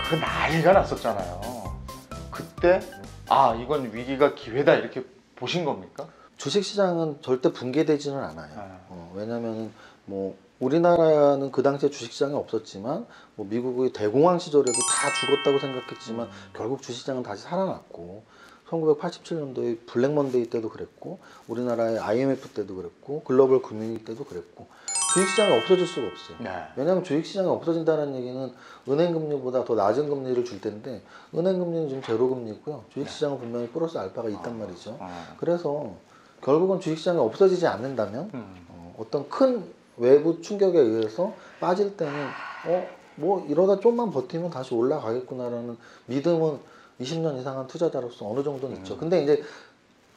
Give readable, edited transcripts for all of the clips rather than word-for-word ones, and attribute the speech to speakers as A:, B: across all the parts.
A: 그 난리가 났었잖아요. 그때 아 이건 위기가 기회다 이렇게 보신 겁니까?
B: 주식시장은 절대 붕괴되지는 않아요. 왜냐면 뭐 우리나라는 그 당시에 주식시장이 없었지만 뭐 미국의 대공황 시절에도 다 죽었다고 생각했지만 결국 주식시장은 다시 살아났고 1987년도에 블랙먼데이 때도 그랬고 우리나라의 IMF 때도 그랬고 글로벌 금융위기 때도 그랬고 주식시장이 없어질 수가 없어요.
A: 네.
B: 왜냐하면 주식시장이 없어진다는 얘기는 은행금리보다 더 낮은 금리를 줄 텐데 은행금리는 지금 제로금리고요. 주식시장은 분명히 플러스 알파가 있단 말이죠. 그래서 결국은 주식시장이 없어지지 않는다면 어떤 큰 외부 충격에 의해서 빠질 때는 뭐 이러다 좀만 버티면 다시 올라가겠구나라는 믿음은 20년 이상 한 투자자로서 어느 정도는 있죠. 근데 이제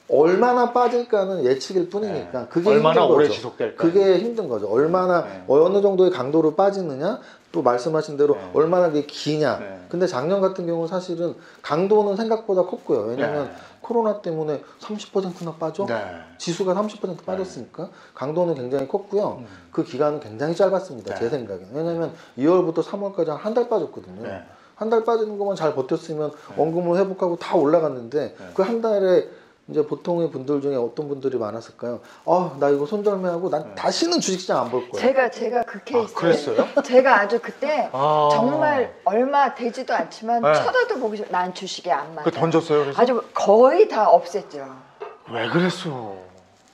B: 얼마나 빠질까는 예측일 뿐이니까 그게
A: 얼마나
B: 힘든
A: 오래
B: 거죠.
A: 지속될까?
B: 그게 힘든 거죠. 얼마나 어느 정도의 강도로 빠지느냐 또 말씀하신 대로 얼마나 그게 기냐. 근데 작년 같은 경우는 사실은 강도는 생각보다 컸고요. 왜냐하면 코로나 때문에 30%나 빠져? 지수가 30% 빠졌으니까 강도는 굉장히 컸고요. 그 기간은 굉장히 짧았습니다. 제 생각에는. 왜냐하면 2월부터 3월까지 한 달 빠졌거든요. 한 달 빠지는 것만 잘 버텼으면 원금을 회복하고 다 올라갔는데 그 한 달에 이제 보통의 분들 중에 어떤 분들이 많았을까요? 나 이거 손절매하고 난 다시는 주식시장 안 볼 거야.
C: 제가 그 케이스.
A: 그랬어요?
C: 제가 아주 그때 정말 얼마 되지도 않지만 쳐다도 보기 싫어. 난 주식에 안 맞아.
A: 그 던졌어요? 그래서?
C: 아주 거의 다 없앴죠.
A: 왜 그랬어?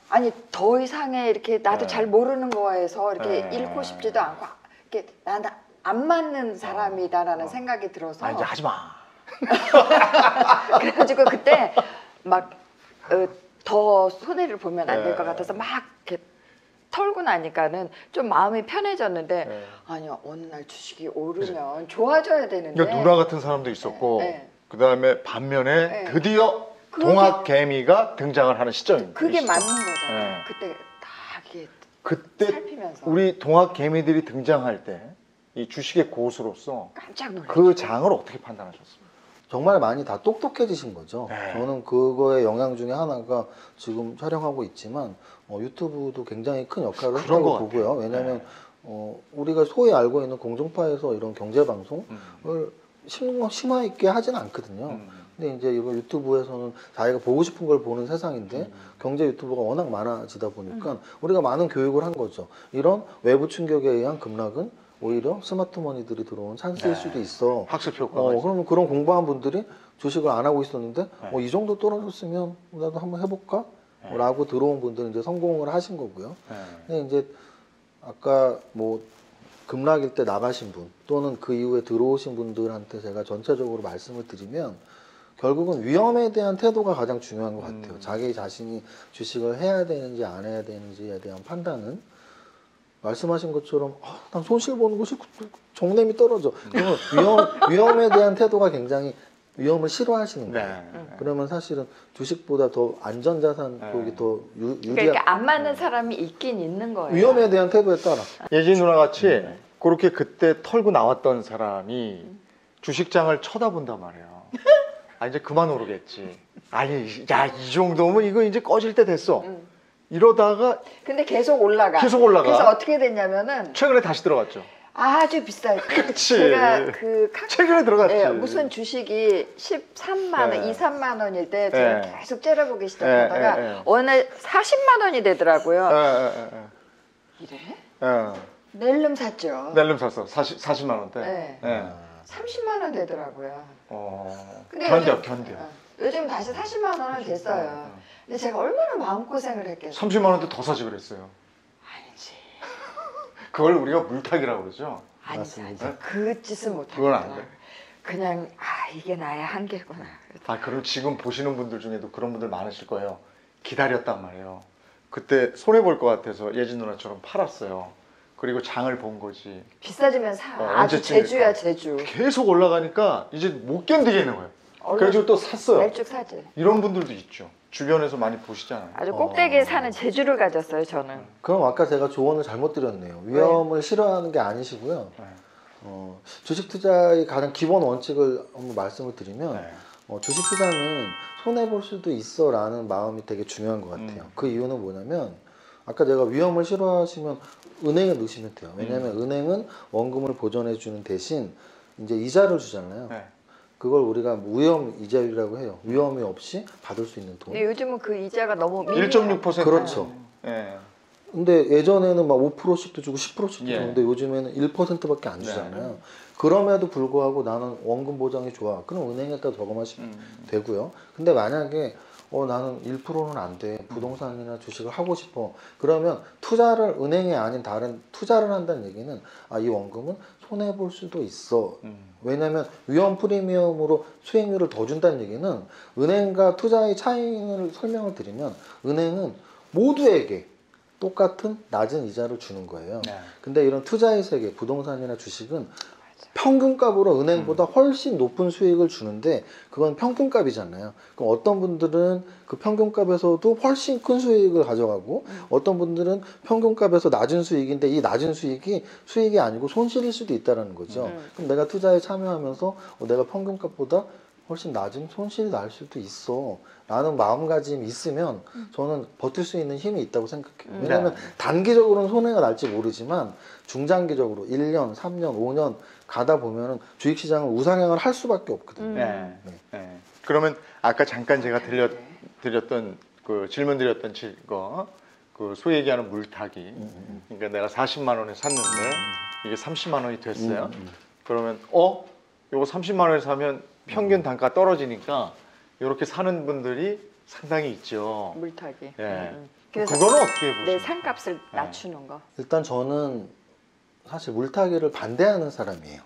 C: 아니 더 이상의 이렇게 나도 잘 모르는 거에서 이렇게 잃고 싶지도 않고 이렇게 나는 안 맞는 사람이다라는 생각이 들어서.
A: 이제 하지 마.
C: 그래가지고 그때 막 더 손해를 보면 안 될 것 같아서 막 이렇게 털고 나니까는 좀 마음이 편해졌는데 아니요 어느 날 주식이 오르면 좋아져야 되는데
A: 그러니까 누나 같은 사람도 있었고 그 다음에 반면에 드디어 동학개미가 등장을 하는 시점입니다.
C: 그게 맞는 거잖아요. 그때 다 이게
A: 그때
C: 살피면서
A: 우리 동학개미들이 등장할 때 이 주식의 고수로서
C: 깜짝 놀랐죠.
A: 그 장을 어떻게 판단하셨습니까?
B: 정말 많이 다 똑똑해지신 거죠. 저는 그거의 영향 중에 하나가 지금 촬영하고 있지만 유튜브도 굉장히 큰 역할을 했다고 보고요. 왜냐하면 우리가 소위 알고 있는 공중파에서 이런 경제방송을 심화 있게 하지는 않거든요. 근데 이제 이거 유튜브에서는 자기가 보고 싶은 걸 보는 세상인데 경제 유튜버가 워낙 많아지다 보니까 우리가 많은 교육을 한 거죠. 이런 외부 충격에 의한 급락은 오히려 스마트머니들이 들어온 찬스일 수도 있어.
A: 학습 효과가
B: 그러면 그런 공부한 분들이 주식을 안 하고 있었는데 이 정도 떨어졌으면 나도 한번 해볼까? 라고 들어온 분들은 이제 성공을 하신 거고요. 근데 이제 아까 뭐 급락일 때 나가신 분 또는 그 이후에 들어오신 분들한테 제가 전체적으로 말씀을 드리면 결국은 위험에 대한 태도가 가장 중요한 것 같아요. 자기 자신이 주식을 해야 되는지 안 해야 되는지에 대한 판단은 말씀하신 것처럼 난 손실 보는 거 싫고 정냄이 떨어져. 그러면 위험에 대한 태도가 굉장히 위험을 싫어하시는 거예요. 그러면 사실은 주식보다 더 안전자산 쪽이 더 유리한.
C: 그러니까 안 맞는 사람이 있긴 있는 거예요.
B: 위험에 대한 태도에 따라.
A: 예진 누나 같이 그렇게 그때 털고 나왔던 사람이 주식장을 쳐다본단 말이에요. 이제 그만 오르겠지. 아니 야 이 정도면 이거 이제 꺼질 때 됐어. 이러다가
C: 근데 계속 올라가. 그래서 어떻게 됐냐면은
A: 최근에 다시 들어갔죠.
C: 아주 비싸요.
A: 그치.
C: 제가
A: 최근에 들어갔지.
C: 무슨 주식이 13만 원, 2, 3만 원일 때 제가 계속 째려보기 시작하다가 어느 날 40만 원이 되더라고요. 이래? 낼름 샀죠.
A: 낼름 샀어. 40만 원대.
C: 30만 원 되더라고요. 근데
A: 견뎌.
C: 요즘 다시 40만 원은 됐어요. 근데 제가 얼마나 마음고생을 했겠어요.
A: 30만 원대 더 사지 그랬어요.
C: 아니지.
A: 그걸 우리가 물타기라고 그러죠.
C: 아니지. 그 짓은 못하겠다.
A: 그건 안 돼.
C: 그냥 이게 나의 한계구나.
A: 그럼 지금 보시는 분들 중에도 그런 분들 많으실 거예요. 기다렸단 말이에요. 그때 손해볼 것 같아서 예진 누나처럼 팔았어요. 그리고 장을 본 거지.
C: 비싸지면 사. 아주 제주야 제주.
A: 계속 올라가니까 이제 못 견디겠는 거예요. 그래가지고 또 샀어요.
C: 멜쭉 사지.
A: 이런 분들도 있죠. 주변에서 많이 보시잖아요.
C: 아주 꼭대기에 사는 재주를 가졌어요 저는.
B: 그럼 아까 제가 조언을 잘못 드렸네요. 위험을 싫어하는 게 아니시고요. 주식 투자의 가장 기본 원칙을 한번 말씀을 드리면 주식 투자는 손해볼 수도 있어 라는 마음이 되게 중요한 것 같아요. 그 이유는 뭐냐면 아까 제가 위험을 싫어하시면 은행에 넣으시면 돼요. 왜냐하면 은행은 원금을 보존해 주는 대신 이제 이자를 주잖아요.
A: 네.
B: 그걸 우리가 위험 이자율이라고 해요. 위험이 없이 받을 수 있는 돈.
C: 근데 요즘은 그 이자가 너무
A: 1.6%.
B: 그렇죠.
A: 예.
B: 근데 예전에는 막 5%씩도 주고 10%씩도
A: 예.
B: 주는데 요즘에는 1%밖에 안 주잖아요. 그럼에도 불구하고 나는 원금 보장이 좋아. 그럼 은행에다 저금하시면 되고요. 근데 만약에 나는 1%는 안 돼. 부동산이나 주식을 하고 싶어. 그러면 투자를 은행이 아닌 다른 투자를 한다는 얘기는 이 원금은 손해 볼 수도 있어. 왜냐하면 위험 프리미엄으로 수익률을 더 준다는 얘기는 은행과 투자의 차이를 설명을 드리면 은행은 모두에게 똑같은 낮은 이자를 주는 거예요.
A: 네.
B: 근데 이런 투자의 세계, 부동산이나 주식은 평균값으로 은행보다 훨씬 높은 수익을 주는데 그건 평균값이잖아요. 그럼 어떤 분들은 그 평균값에서도 훨씬 큰 수익을 가져가고 어떤 분들은 평균값에서 낮은 수익인데 이 낮은 수익이 아니고 손실일 수도 있다는 거죠. 그럼 내가 투자에 참여하면서 내가 평균값보다 훨씬 낮은 손실이 날 수도 있어 라는 마음가짐이 있으면 저는 버틸 수 있는 힘이 있다고 생각해요. 왜냐하면 단기적으로는 손해가 날지 모르지만 중장기적으로 1년, 3년, 5년 가다 보면은 주식시장을 우상향을 할 수밖에 없거든요.
A: 네. 네. 그러면 아까 잠깐 제가 드렸던 그 질문 드렸던 거, 그 소위 얘기하는 물타기. 그러니까 내가 40만 원에 샀는데 이게 30만 원이 됐어요. 그러면 요거 30만 원에 사면 평균 단가 떨어지니까 이렇게 사는 분들이 상당히 있죠.
C: 물타기.
A: 예.
C: 그래서
A: 그거는 어떻게 보세요?
C: 내 산값을 낮추는 거.
B: 일단 저는 사실 물타기를 반대하는 사람이에요.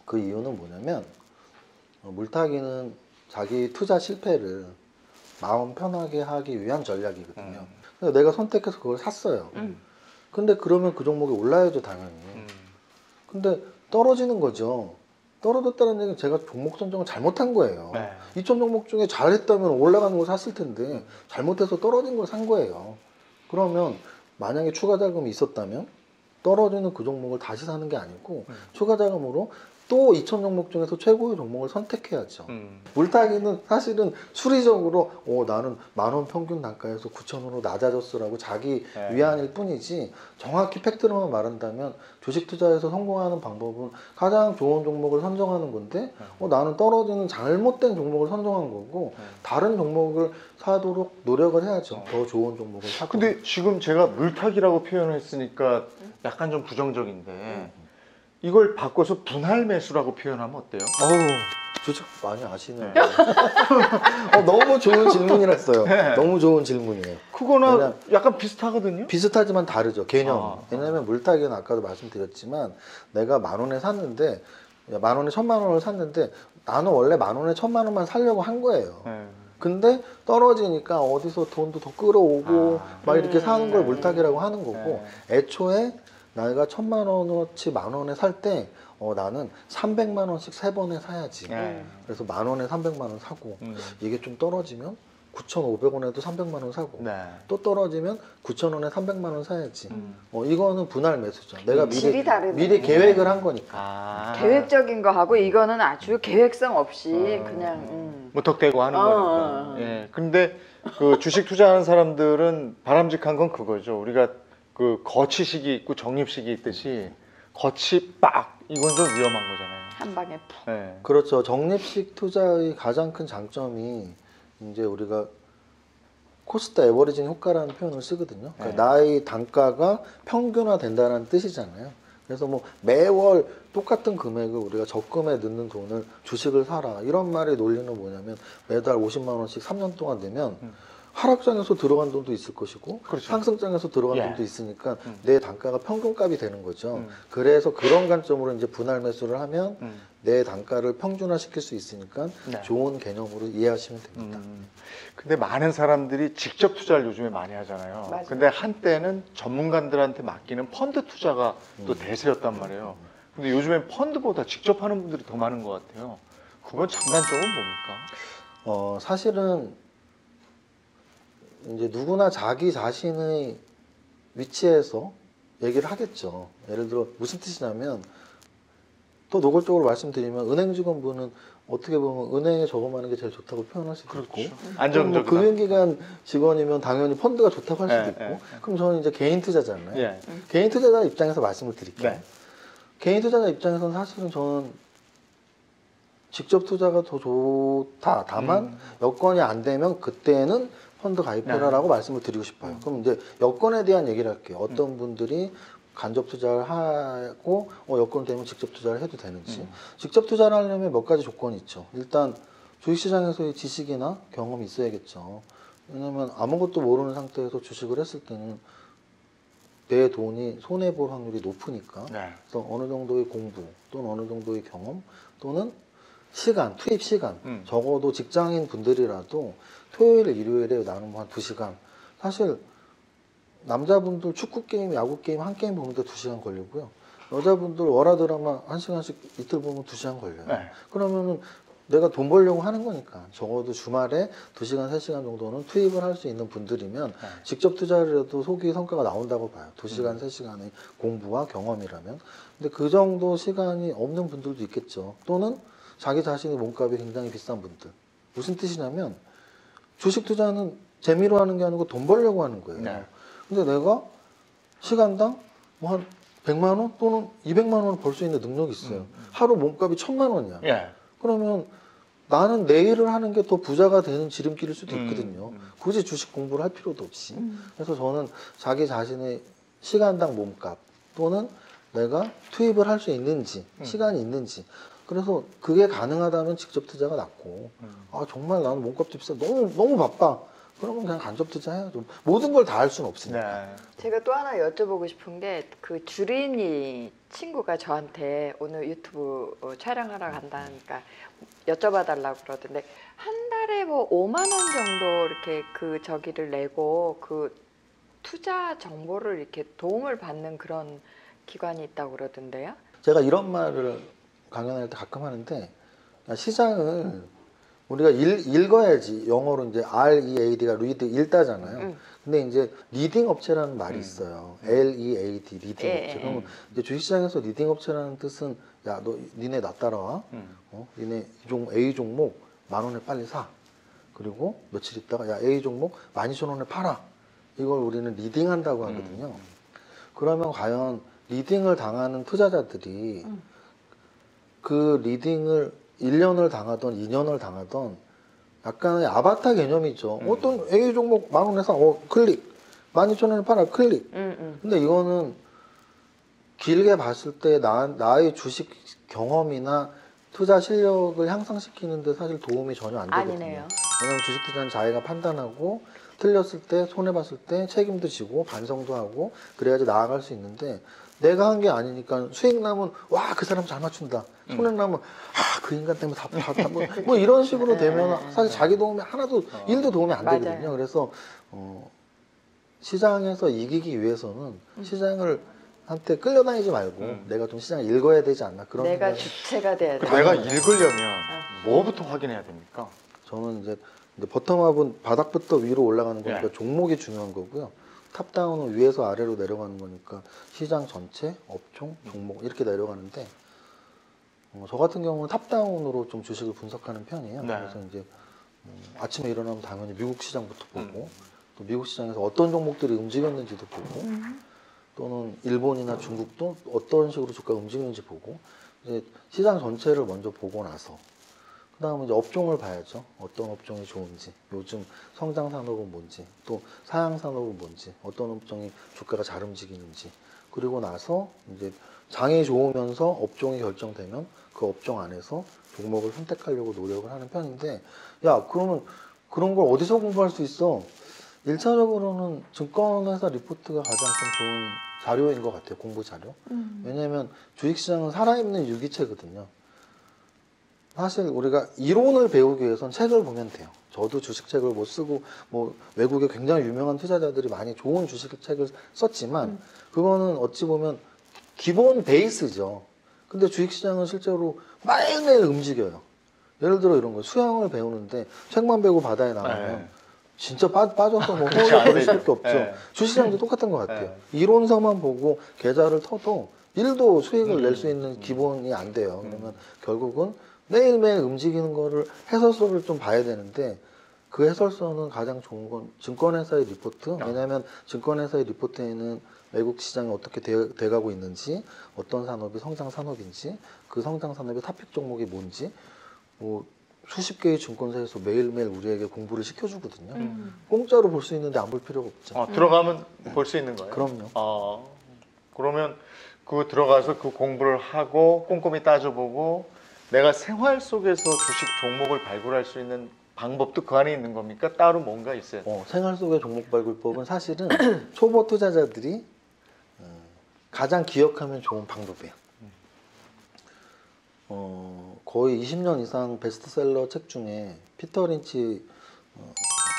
B: 그 이유는 뭐냐면 물타기는 자기 투자 실패를 마음 편하게 하기 위한 전략이거든요. 그래서 내가 선택해서 그걸 샀어요. 근데 그러면 그 종목이 올라야죠, 당연히. 근데 떨어지는 거죠. 떨어졌다는 얘기는 제가 종목 선정을 잘못한 거예요.
A: 네.
B: 2천 종목 중에 잘했다면 올라가는 걸 샀을 텐데 잘못해서 떨어진 걸 산 거예요. 그러면 만약에 추가 자금이 있었다면 떨어지는 그 종목을 다시 사는 게 아니고 추가 자금으로 또 2천 종목 중에서 최고의 종목을 선택해야죠. 물타기는 사실은 수리적으로 나는 10,000원 평균 단가에서 9,000원으로 낮아졌어라고 자기 위안일 뿐이지 정확히 팩트로만 말한다면 주식 투자에서 성공하는 방법은 가장 좋은 종목을 선정하는 건데 나는 떨어지는 잘못된 종목을 선정한 거고 다른 종목을 사도록 노력을 해야죠. 더 좋은 종목을 사고.
A: 근데 지금 제가 물타기라고 표현했으니까 약간 좀 부정적인데 이걸 바꿔서 분할 매수라고 표현하면 어때요?
B: 주식 많이 아시네요. 너무 좋은 질문이랐어요.
A: 네.
B: 너무 좋은 질문이에요.
A: 그거나 약간 비슷하거든요.
B: 비슷하지만 다르죠. 개념. 왜냐하면 물타기는 아까도 말씀드렸지만 내가 10,000원에 샀는데 10,000원에 1,000,000원을 샀는데 나는 원래 10,000원에 1,000,000원만 살려고 한 거예요. 근데 떨어지니까 어디서 돈도 더 끌어오고 막 이렇게 사는 걸 물타기라고 하는 거고 애초에 내가 1,000,000원어치 10,000원에 살 때 나는 300만 원씩 3번에 사야지. 그래서 10,000원에 300만 원 사고 이게 좀 떨어지면 9,500원에도 300만 원 사고 또 떨어지면 9,000원에 300만 원 사야지. 이거는 분할 매수죠. 내가
C: 질이 다르네.
B: 미리 계획을 한 거니까.
C: 계획적인 거 하고 이거는 아주 계획성 없이 그냥
A: 무턱대고 하는 거니까. 예. 근데 그 주식 투자하는 사람들은 바람직한 건 그거죠. 우리가 그 거치식이 있고 적립식이 있듯이 거치 빡 이건 좀 위험한 거잖아요.
C: 한 방에 푹.
A: 네.
B: 그렇죠. 적립식 투자의 가장 큰 장점이 이제 우리가 코스트 에버리징 효과라는 표현을 쓰거든요. 그러니까 나의 단가가 평균화된다는 뜻이잖아요. 그래서 뭐 매월 똑같은 금액을 우리가 적금에 넣는 돈을 주식을 사라 이런 말의 논리는 뭐냐면 매달 50만 원씩 3년 동안 내면 하락장에서 들어간 돈도 있을 것이고 상승장에서 들어간 돈도 있으니까 내 단가가 평균값이 되는 거죠. 그래서 그런 관점으로 이제 분할 매수를 하면 내 단가를 평준화시킬 수 있으니까 좋은 개념으로 이해하시면 됩니다.
A: 근데 많은 사람들이 직접 투자를 요즘에 많이 하잖아요.
C: 맞아요.
A: 근데 한때는 전문가들한테 맡기는 펀드 투자가 또 대세였단 말이에요. 근데 요즘엔 펀드보다 직접 하는 분들이 더 많은 것 같아요. 그건 장단점은 뭡니까?
B: 사실은 이제 누구나 자기 자신의 위치에서 얘기를 하겠죠. 예를 들어 무슨 뜻이냐면 또 노골적으로 말씀드리면 은행 직원분은 어떻게 보면 은행에 저금하는 게 제일 좋다고 표현할 수도 있고
A: 안정적이다.
B: 뭐 금융기관 직원이면 당연히 펀드가 좋다고 할 수도 있고 그럼 저는 이제 개인 투자자잖아요. 개인 투자자 입장에서 말씀을 드릴게요. 개인 투자자 입장에서는 사실은 저는 직접 투자가 더 좋다. 다만 여건이 안 되면 그때는 펀드 가입해라라고 말씀을 드리고 싶어요. 그럼 이제 여건에 대한 얘기를 할게요. 어떤 분들이 간접 투자를 하고 여건 되면 직접 투자를 해도 되는지. 직접 투자를 하려면 몇 가지 조건이 있죠. 일단 주식시장에서의 지식이나 경험이 있어야겠죠. 왜냐면 아무것도 모르는 상태에서 주식을 했을 때는 내 돈이 손해볼 확률이 높으니까.
A: 네.
B: 그래서 어느 정도의 공부 또는 어느 정도의 경험 또는 시간, 투입 시간. 적어도 직장인 분들이라도 토요일, 일요일에 나는 한 2시간. 사실 남자분들 축구 게임, 야구 게임 한 게임 보는데 2시간 걸리고요. 여자분들 월화 드라마 1시간씩 이틀 보면 2시간 걸려요.
A: 네.
B: 그러면은 내가 돈 벌려고 하는 거니까 적어도 주말에 2시간, 3시간 정도는 투입을 할 수 있는 분들이면
A: 네.
B: 직접 투자를 해도 소기 성과가 나온다고 봐요. 2시간, 3시간의 공부와 경험이라면. 근데 그 정도 시간이 없는 분들도 있겠죠. 또는 자기 자신의 몸값이 굉장히 비싼 분들. 무슨 뜻이냐면 주식 투자는 재미로 하는 게 아니고 돈 벌려고 하는 거예요.
A: 네.
B: 근데 내가 시간당 뭐 한 100만 원 또는 200만 원을 벌 수 있는 능력이 있어요. 하루 몸값이 1000만 원이야.
A: 예.
B: 그러면 나는 내일을 하는 게 더 부자가 되는 지름길일 수도 있거든요. 굳이 주식 공부를 할 필요도 없이. 그래서 저는 자기 자신의 시간당 몸값 또는 내가 투입을 할 수 있는지 시간이 있는지 그래서 그게 가능하다면 직접 투자가 낫고 아 정말 나는 몸값도 비싸 너무 바빠 그러면 그냥 간접 투자해야죠. 모든 걸 다 할 수는 없으니까.
A: 네.
C: 제가 또 하나 여쭤보고 싶은 게 그 주린이 친구가 저한테 오늘 유튜브 촬영하러 간다니까 여쭤봐달라고 그러던데 한 달에 뭐 5만 원 정도 이렇게 그 저기를 내고 그 투자 정보를 이렇게 도움을 받는 그런 기관이 있다고 그러던데요?
B: 제가 이런 말을 강연할 때 가끔 하는데 시장을 우리가 읽어야지. 영어로 이제 READ가 read 읽다잖아요. 근데 이제 리딩 업체라는 말이 있어요. LEAD 리딩 업체. 그러면 이제 주식시장에서 리딩 업체라는 뜻은 야 너 니네 나 따라와. 니네 A 종목 10,000원에 빨리 사. 그리고 며칠 있다가 야 A 종목 12,000원에 팔아. 이걸 우리는 리딩한다고 하거든요. 그러면 과연 리딩을 당하는 투자자들이 그 리딩을 1년을 당하던 2년을 당하던 약간의 아바타 개념이죠. 어떤 A 종목 10,000원에 사, 클릭. 12,000원에 팔아, 클릭. 근데 이거는 길게 봤을 때 나의 주식 경험이나 투자 실력을 향상시키는데 사실 도움이 전혀 안 되거든요.
C: 아니네요.
B: 왜냐면 주식 투자는 자기가 판단하고 틀렸을 때, 손해봤을 때 책임도 지고 반성도 하고 그래야지 나아갈 수 있는데 내가 한 게 아니니까 수익 나면 와 그 사람 잘 맞춘다. 손해 나면 그 인간 때문에 다 뭐 이런 식으로 되면 사실 자기 도움이 하나도 일도 도움이 안
C: 맞아요.
B: 되거든요. 그래서 시장에서 이기기 위해서는 시장을 한테 끌려다니지 말고 내가 좀 시장을 읽어야 되지 않나 그런
C: 내가
B: 생각이
C: 주체가 돼야 돼.
A: 내가 읽으려면 뭐부터 확인해야 됩니까?
B: 저는 이제 버텀업은 바닥부터 위로 올라가는 거니까
A: 예.
B: 종목이 중요한 거고요. 탑다운은 위에서 아래로 내려가는 거니까 시장 전체, 업종, 종목 이렇게 내려가는데 저 같은 경우는 탑다운으로 좀 주식을 분석하는 편이에요.
A: 네.
B: 그래서 이제 아침에 일어나면 당연히 미국 시장부터 보고 또 미국 시장에서 어떤 종목들이 움직였는지도 보고 또는 일본이나 중국도 어떤 식으로 주가가 움직이는지 보고 이제 시장 전체를 먼저 보고 나서 그 다음에 이제 업종을 봐야죠. 어떤 업종이 좋은지, 요즘 성장 산업은 뭔지, 또 사양 산업은 뭔지, 어떤 업종이 주가가 잘 움직이는지, 그리고 나서 이제 장이 좋으면서 업종이 결정되면 그 업종 안에서 종목을 선택하려고 노력을 하는 편인데, 야, 그러면 그런 걸 어디서 공부할 수 있어? 1차적으로는 증권회사 리포트가 가장 좀 좋은 자료인 것 같아요. 공부 자료. 왜냐하면 주식시장은 살아있는 유기체거든요. 사실 우리가 이론을 배우기 위해선 책을 보면 돼요. 저도 주식책을 못 쓰고 뭐 외국에 굉장히 유명한 투자자들이 많이 좋은 주식책을 썼지만 그거는 어찌 보면 기본 베이스죠. 근데 주식시장은 실제로 매일매일 움직여요. 예를 들어 이런 거 수영을 배우는데 책만 배우고 바다에 나가면
A: 네.
B: 진짜 빠져서 뭐
A: 그렇지, 안
B: 호흡을 할
A: 되죠.
B: 수밖에 없죠.
A: 네.
B: 주식시장도 똑같은 것 같아요.
A: 네.
B: 이론서만 보고 계좌를 터도 1도 수익을 낼 수 있는 기본이 안 돼요. 그러면 결국은 매일매일 움직이는 거를 해서 수업을 좀 봐야 되는데 그 해설서는 가장 좋은 건 증권회사의 리포트. 왜냐하면 증권회사의 리포트에는 외국 시장이 어떻게 돼가고 있는지, 어떤 산업이 성장 산업인지, 그 성장 산업의 탑픽 종목이 뭔지, 뭐 수십 개의 증권사에서 매일매일 우리에게 공부를 시켜주거든요. 공짜로 볼 수 있는데 안 볼 필요가 없죠.
A: 들어가면 볼 수 있는 거예요?
B: 그럼요.
A: 그러면 그 들어가서 그 공부를 하고 꼼꼼히 따져보고 내가 생활 속에서 주식 종목을 발굴할 수 있는 방법도 그 안에 있는 겁니까? 따로 뭔가 있어요?
B: 생활 속의 종목 발굴법은 사실은 초보 투자자들이 가장 기억하면 좋은 방법이에요. 거의 20년 이상 베스트셀러 책 중에 피터 린치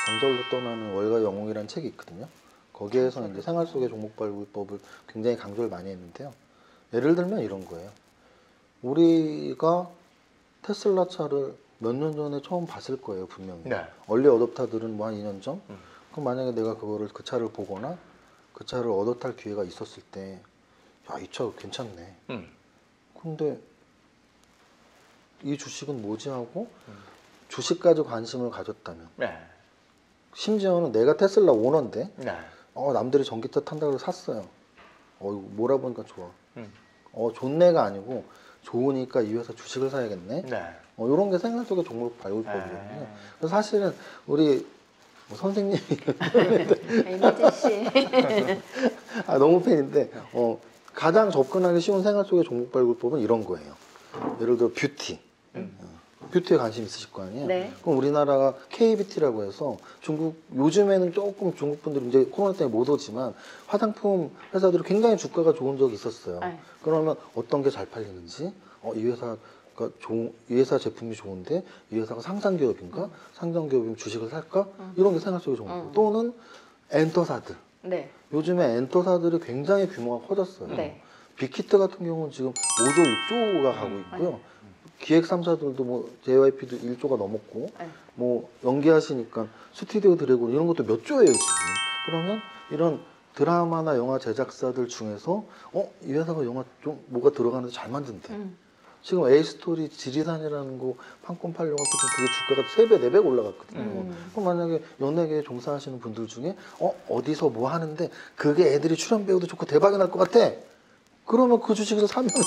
B: 전설로 떠나는 월가 영웅이라는 책이 있거든요. 거기에서 이제 생활 속의 종목 발굴법을 굉장히 강조를 많이 했는데요. 예를 들면 이런 거예요. 우리가 테슬라 차를 몇 년 전에 처음 봤을 거예요, 분명히.
A: 네.
B: 얼리 어댑터들은 뭐 한 2년 전? 그럼 만약에 내가 그 차를 보거나 그 차를 얻어 탈 기회가 있었을 때, 야, 이 차 괜찮네. 근데 이 주식은 뭐지 하고 주식까지 관심을 가졌다면,
A: 네.
B: 심지어는 내가 테슬라 오너인데
A: 네.
B: 남들이 전기차 탄다고 해서 샀어요. 이거 몰아보니까 좋아.
A: 음.
B: 좋네가 아니고 좋으니까 이 회사 주식을 사야겠네.
A: 네.
B: 이런 게 생활 속의 종목 발굴법이거든요. 그래서 사실은 우리 선생님이
C: 이미진 씨.
B: 너무 팬인데 가장 접근하기 쉬운 생활 속의 종목 발굴법은 이런 거예요. 예를 들어 뷰티. 뷰티에 관심 있으실 거 아니에요?
C: 네.
B: 그럼 우리나라가 K뷰티라고 해서 요즘에는 조금 중국 분들이 이제 코로나 때문에 못 오지만 화장품 회사들이 굉장히 주가가 좋은 적이 있었어요.
C: 네.
B: 그러면 어떤 게 잘 팔리는지, 이 회사 제품이 좋은데 이 회사가 상장기업인가? 상장기업이면 주식을 살까? 이런 게 생활 속의 종목. 또는 엔터사들.
C: 네.
B: 요즘에 엔터사들이 굉장히 규모가 커졌어요.
C: 네.
B: 빅히트 같은 경우는 지금 5조, 6조가 가고 있고요. 기획 3사들도 뭐 JYP도 1조가 넘었고,
C: 네.
B: 뭐 연기하시니까 스튜디오 드래곤 이런 것도 몇 조예요 지금. 그러면 이런 드라마나 영화 제작사들 중에서 이 회사가 영화 좀 뭐가 들어가는데 잘 만든대. 지금 A스토리 지리산이라는 거 판권 팔려갖고 지금 그게 주가가 3배, 4배 올라갔거든요. 그럼 만약에 연예계에 종사하시는 분들 중에 어디서 뭐 하는데 그게 애들이 출연 배우도 좋고 대박이 날 것 같아. 그러면 그 주식에서 사면 되는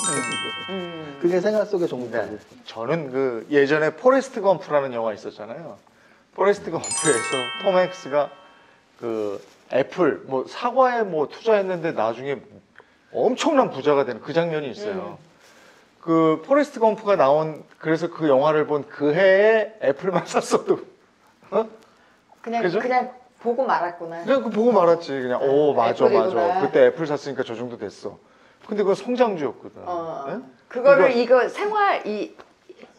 B: 거예요. 그게 생활 속의 종목이고.
A: 저는 그 예전에 포레스트 검프라는 영화 있었잖아요. 포레스트 검프에서 톰 행스가 그 애플 뭐 사과에 뭐 투자했는데 나중에 엄청난 부자가 되는 그 장면이 있어요. 그 포레스트 검프가 나온 그래서 그 영화를 본 그 해에 애플만 샀어도 그죠?
C: 그냥 보고 말았구나.
A: 그냥 그 보고 말았지. 그냥 맞아.
C: 애플이구나.
A: 그때 애플 샀으니까 저 정도 됐어. 근데 그건 성장주였거든. 네?
C: 그거를 이거 생활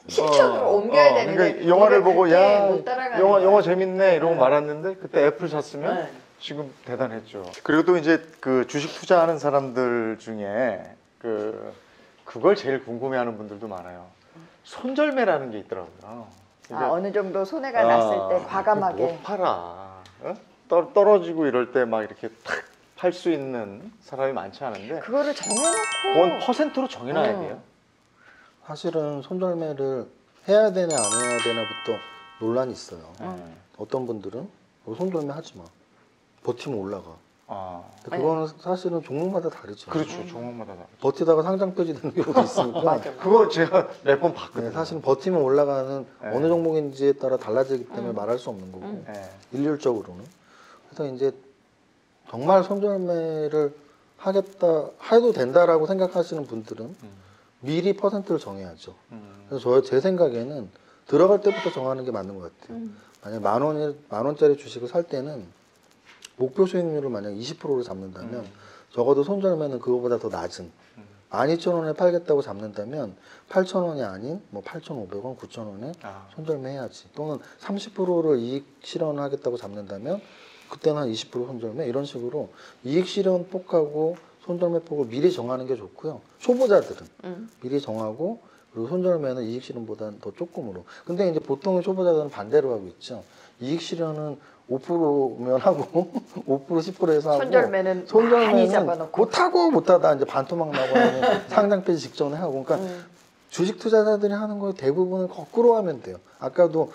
C: 실천으로 옮겨야 되는데
A: 그러니까 영화를 보고
C: 못 따라가는 거야.
A: 영화 재밌네 이러고 말았는데 그때 애플 샀으면 지금 대단했죠. 그리고 또 이제 그 주식 투자하는 사람들 중에 그걸 제일 궁금해하는 분들도 많아요. 손절매라는 게 있더라고요.
C: 어느 정도 손해가 났을 때 과감하게
A: 못 팔아. 떨어지고 이럴 때 막 이렇게 탁 팔 수 있는 사람이 많지 않은데
C: 그거를 정해놓고
A: 그건 퍼센트로 정해놔야 돼요.
B: 사실은 손절매를 해야 되냐 안 해야 되냐부터 논란이 있어요. 어떤 분들은 손절매 하지 마. 버티면 올라가. 근데 그거는 사실은 종목마다 다르죠.
A: 그렇죠. 종목마다 다르죠.
B: 버티다가 상장 폐지되는 경우도 있으니까.
A: 그거 제가 몇 번 봤거든요.
B: 사실은 버티면 올라가는 어느 종목인지에 따라 달라지기 때문에 말할 수 없는 거고 일률적으로는. 그래서 이제 정말 손절매를 해도 된다라고 생각하시는 분들은 미리 퍼센트를 정해야죠. 그래서 제 생각에는 들어갈 때부터 정하는 게 맞는 것 같아요. 만약 만 원짜리 주식을 살 때는 목표 수익률을 만약 20%로 잡는다면 적어도 손절매는 그거보다 더 낮은 12,000원에 팔겠다고 잡는다면 8,000원이 아닌 뭐 8,500원, 9,000원에 손절매 해야지. 또는 30%를 이익 실현하겠다고 잡는다면 그때는 한 20% 손절매 이런 식으로 이익 실현 폭하고 손절매 폭을 미리 정하는 게 좋고요. 초보자들은 미리 정하고 그리고 손절매는 이익 실현보다는 더 조금으로. 근데 이제 보통의 초보자들은 반대로 하고 있죠. 이익 실현은 5%면 하고 5% 10%에서 하고
C: 손절매는 많이 잡아놓고
B: 못하다 이제 반토막 나고 하면 상장 폐지 직전에 하고. 그러니까 주식 투자자들이 하는 거 대부분은 거꾸로 하면 돼요. 아까도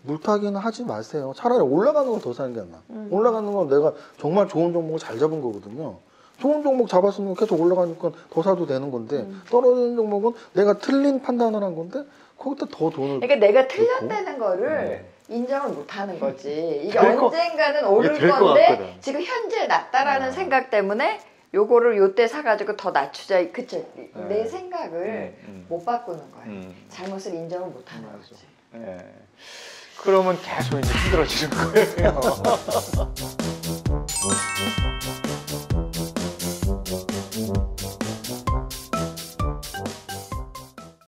B: 물타기는 하지 마세요. 차라리 올라가는 걸 더 사는 게 낫나. 올라가는 건 내가 정말 좋은 종목을 잘 잡은 거거든요. 좋은 종목 잡았으면 계속 올라가니까 더 사도 되는 건데 떨어지는 종목은 내가 틀린 판단을 한 건데 거기다 더 돈을
C: 그러니까 내가 틀렸다는 거를 인정을 못 하는 거지. 이게 언젠가는 오를
A: 될것
C: 건데
A: 같거든.
C: 지금 현재 낮다라는 생각 때문에 요거를 요때 사가지고 더 낮추자. 그쵸? 내 생각을 못 바꾸는 거야. 잘못을 인정을 못 하는 거지.
A: 그러면 계속 이제 힘들어지는 거예요.